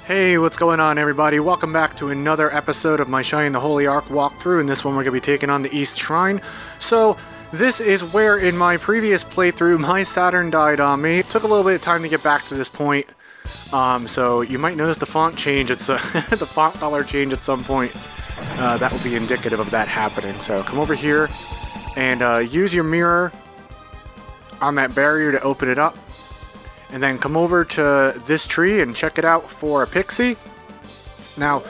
Hey, what's going on everybody? Welcome back to another episode of my Shining the Holy Ark walkthrough. In this one we're going to be taking on the East Shrine. So, this is where in my previous playthrough my Saturn died on me. It took a little bit of time to get back to this point. So you might notice the font change. It's the font color change at some point. That will be indicative of that happening. So come over here and use your mirror on that barrier to open it up. And then come over to this tree and check it out for a pixie. Now,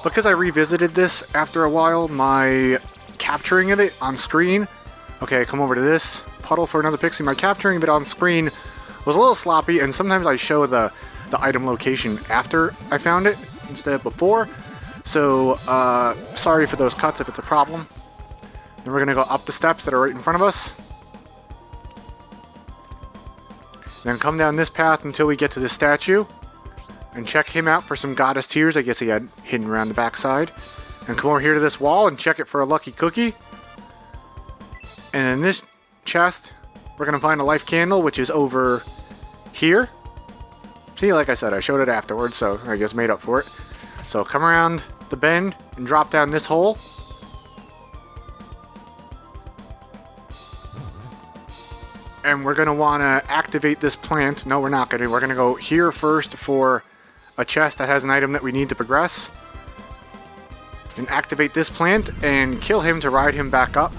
because I revisited this after a while, my capturing of it on screen... Okay, come over to this puddle for another pixie. My capturing of it on screen was a little sloppy, and sometimes I show the item location after I found it instead of before. So, sorry for those cuts if it's a problem. Then we're going to go up the steps that are right in front of us. Then come down this path until we get to this statue. And check him out for some goddess tears. I guess he had hidden around the backside. And come over here to this wall and check it for a lucky cookie. And in this chest, we're going to find a life candle, which is over here. See, like I said, I showed it afterwards, so I guess made up for it. So come around the bend and drop down this hole. And we're going to want to activate this plant. No, we're not going to. We're going to go here first for a chest that has an item that we need to progress. And activate this plant and kill him to ride him back up.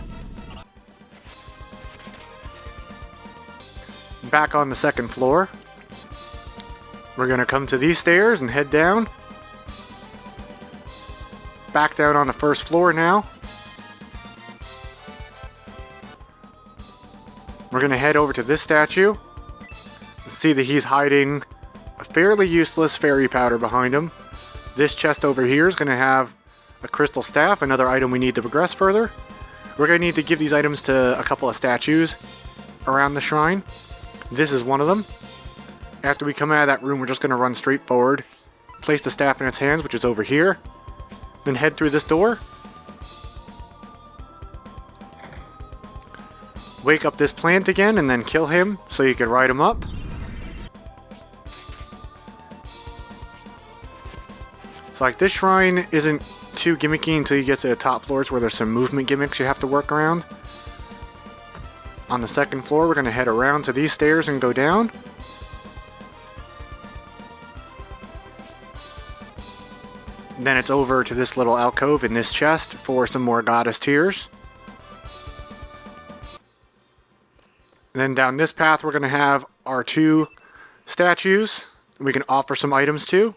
Back on the second floor. We're going to come to these stairs and head down. Back down on the first floor now. We're going to head over to this statue. See that he's hiding a fairly useless fairy powder behind him. This chest over here is going to have a crystal staff, another item we need to progress further. We're going to need to give these items to a couple of statues around the shrine. This is one of them. After we come out of that room, we're just going to run straight forward. Place the staff in its hands, which is over here. Then head through this door. Wake up this plant again and then kill him so you can ride him up. It's like this shrine isn't too gimmicky until you get to the top floors where there's some movement gimmicks you have to work around. On the second floor, we're going to head around to these stairs and go down. Then it's over to this little alcove in this chest for some more goddess tears. And then down this path, we're going to have our two statues we can offer some items to.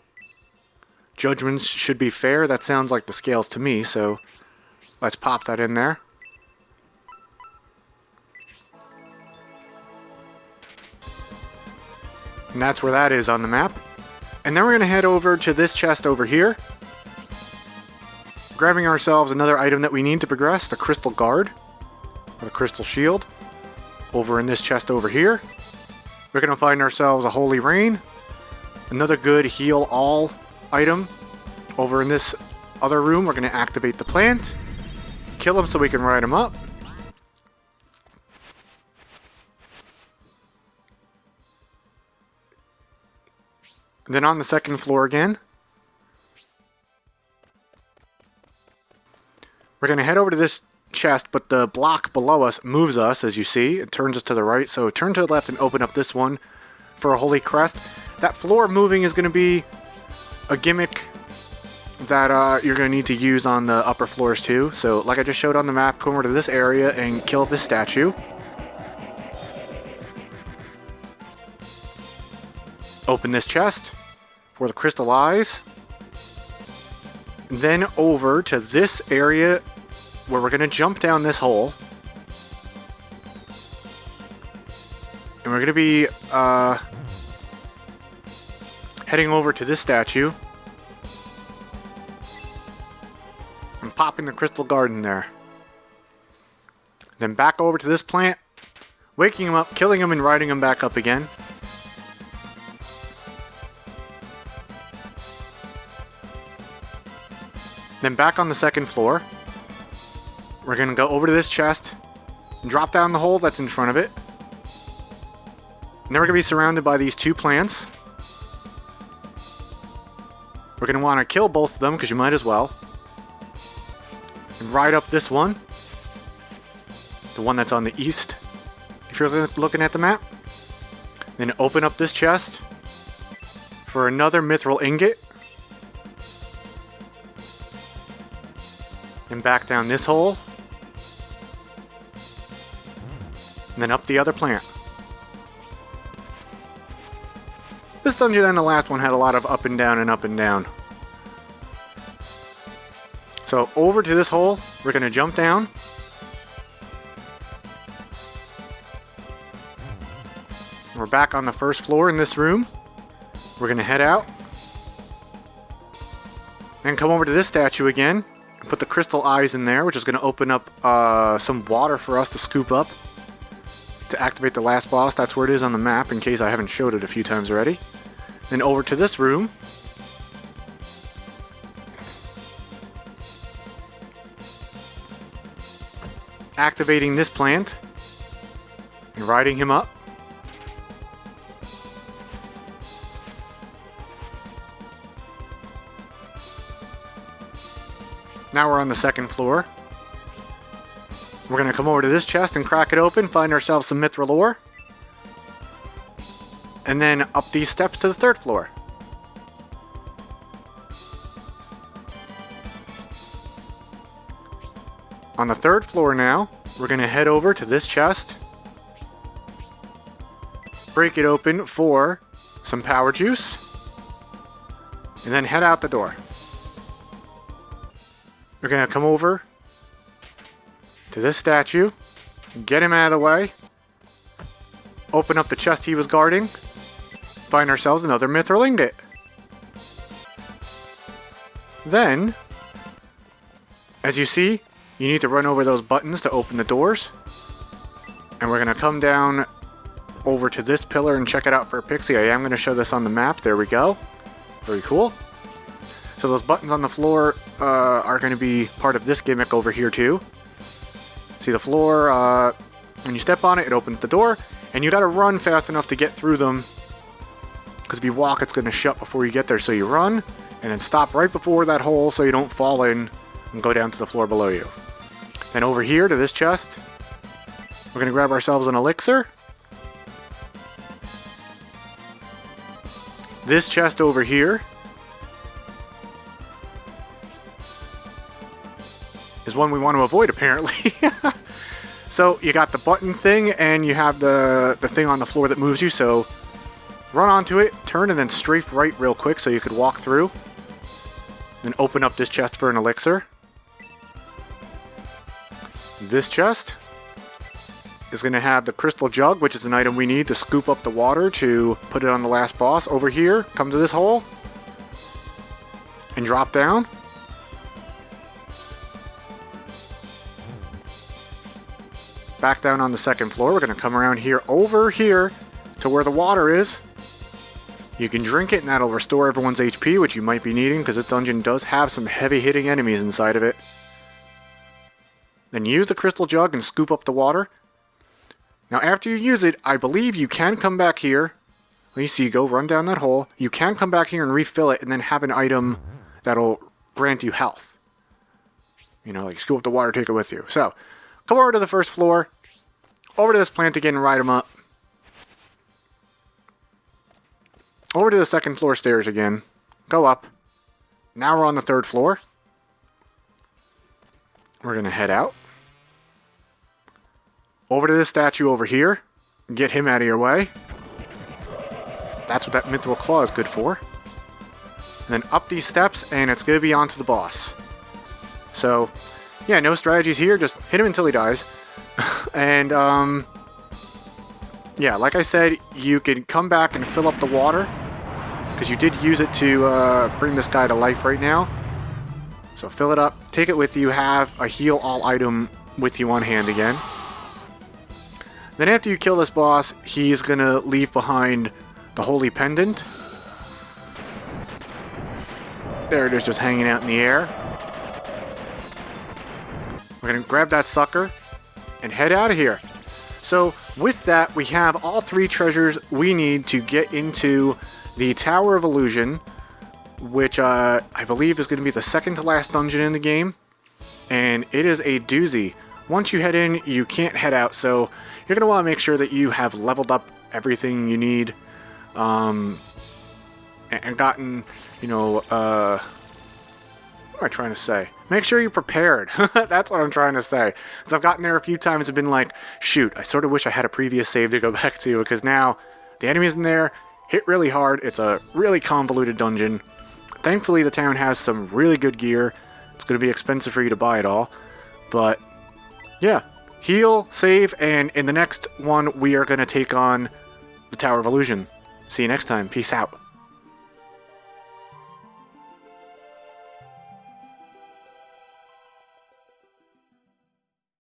Judgments should be fair. That sounds like the scales to me, so let's pop that in there. And that's where that is on the map. And then we're going to head over to this chest over here. Grabbing ourselves another item that we need to progress, the crystal guard, or the crystal shield. Over in this chest over here, we're going to find ourselves a holy rain, another good heal all item. Over in this other room, we're going to activate the plant, kill him so we can ride him up. And then on the second floor again, we're going to head over to this chest, but the block below us moves us, as you see. It turns us to the right, so turn to the left and open up this one for a holy crest. That floor moving is going to be a gimmick that you're going to need to use on the upper floors too. So like I just showed on the map, come over to this area and kill this statue. Open this chest for the crystal eyes. Then over to this area where we're going to jump down this hole. And we're going to be heading over to this statue. And popping the crystal garden there. Then back over to this plant. Waking him up, killing him, and riding him back up again. Then back on the second floor. We're going to go over to this chest, drop down the hole that's in front of it. And then we're going to be surrounded by these two plants. We're going to want to kill both of them because you might as well. And ride up this one. The one that's on the east, if you're looking at the map. Then open up this chest for another mithril ingot. And back down this hole. And then up the other plant. This dungeon and the last one had a lot of up and down and up and down. So over to this hole, we're going to jump down. We're back on the first floor in this room. We're going to head out. And come over to this statue again. And put the crystal eyes in there, which is going to open up some water for us to scoop up. To activate the last boss. That's where it is on the map, in case I haven't showed it a few times already. Then over to this room. Activating this plant. And riding him up. Now we're on the second floor. We're going to come over to this chest and crack it open, find ourselves some mithril ore. And then up these steps to the third floor. On the third floor now, we're going to head over to this chest. Break it open for some power juice. And then head out the door. We're going to come over to this statue, get him out of the way, open up the chest he was guarding, find ourselves another mithril ingot. Then, as you see, you need to run over those buttons to open the doors. And we're going to come down over to this pillar and check it out for a pixie. I am going to show this on the map. There we go. Very cool. So those buttons on the floor are going to be part of this gimmick over here too. See the floor, when you step on it, it opens the door, and you got to run fast enough to get through them, because if you walk, it's going to shut before you get there. So you run, and then stop right before that hole so you don't fall in and go down to the floor below you. Then over here to this chest, we're going to grab ourselves an elixir. This chest over here is one we want to avoid, apparently. So you got the button thing, and you have the thing on the floor that moves you, so run onto it, turn, and then strafe right real quick so you could walk through. Then open up this chest for an elixir. This chest is going to have the crystal jug, which is an item we need to scoop up the water to put it on the last boss. Over here, come to this hole, and drop down. Back down on the second floor. We're going to come around here, over here, to where the water is. You can drink it, and that'll restore everyone's HP, which you might be needing, because this dungeon does have some heavy-hitting enemies inside of it. Then use the crystal jug and scoop up the water. Now, after you use it, I believe you can come back here. Let me see, go run down that hole. You can come back here and refill it, and then have an item that'll grant you health. You know, like scoop up the water, take it with you. So, come over to the first floor, over to this plant again and ride them up. Over to the second floor stairs again. Go up. Now we're on the third floor. We're going to head out. Over to this statue over here. Get him out of your way. That's what that mithril claw is good for. And then up these steps, and it's going to be onto the boss. So, yeah, no strategies here. Just hit him until he dies. And, yeah, like I said, you can come back and fill up the water, because you did use it to bring this guy to life right now. So fill it up, take it with you, have a heal all item with you on hand again. Then after you kill this boss, he's going to leave behind the holy pendant. There it is, just hanging out in the air. We're going to grab that sucker and head out of here. So with that, we have all three treasures we need to get into the Tower of Illusion, which I believe is going to be the second to last dungeon in the game. And it is a doozy. Once you head in, you can't head out, so you're going to want to make sure that you have leveled up everything you need, and gotten, you know, what am I trying to say? Make sure you're prepared. That's what I'm trying to say. Because I've gotten there a few times and been like, shoot, I sort of wish I had a previous save to go back to, because now the enemies in there hit really hard. It's a really convoluted dungeon. Thankfully, the town has some really good gear. It's going to be expensive for you to buy it all. But, yeah. Heal, save, and in the next one, we are going to take on the Tower of Illusion. See you next time. Peace out.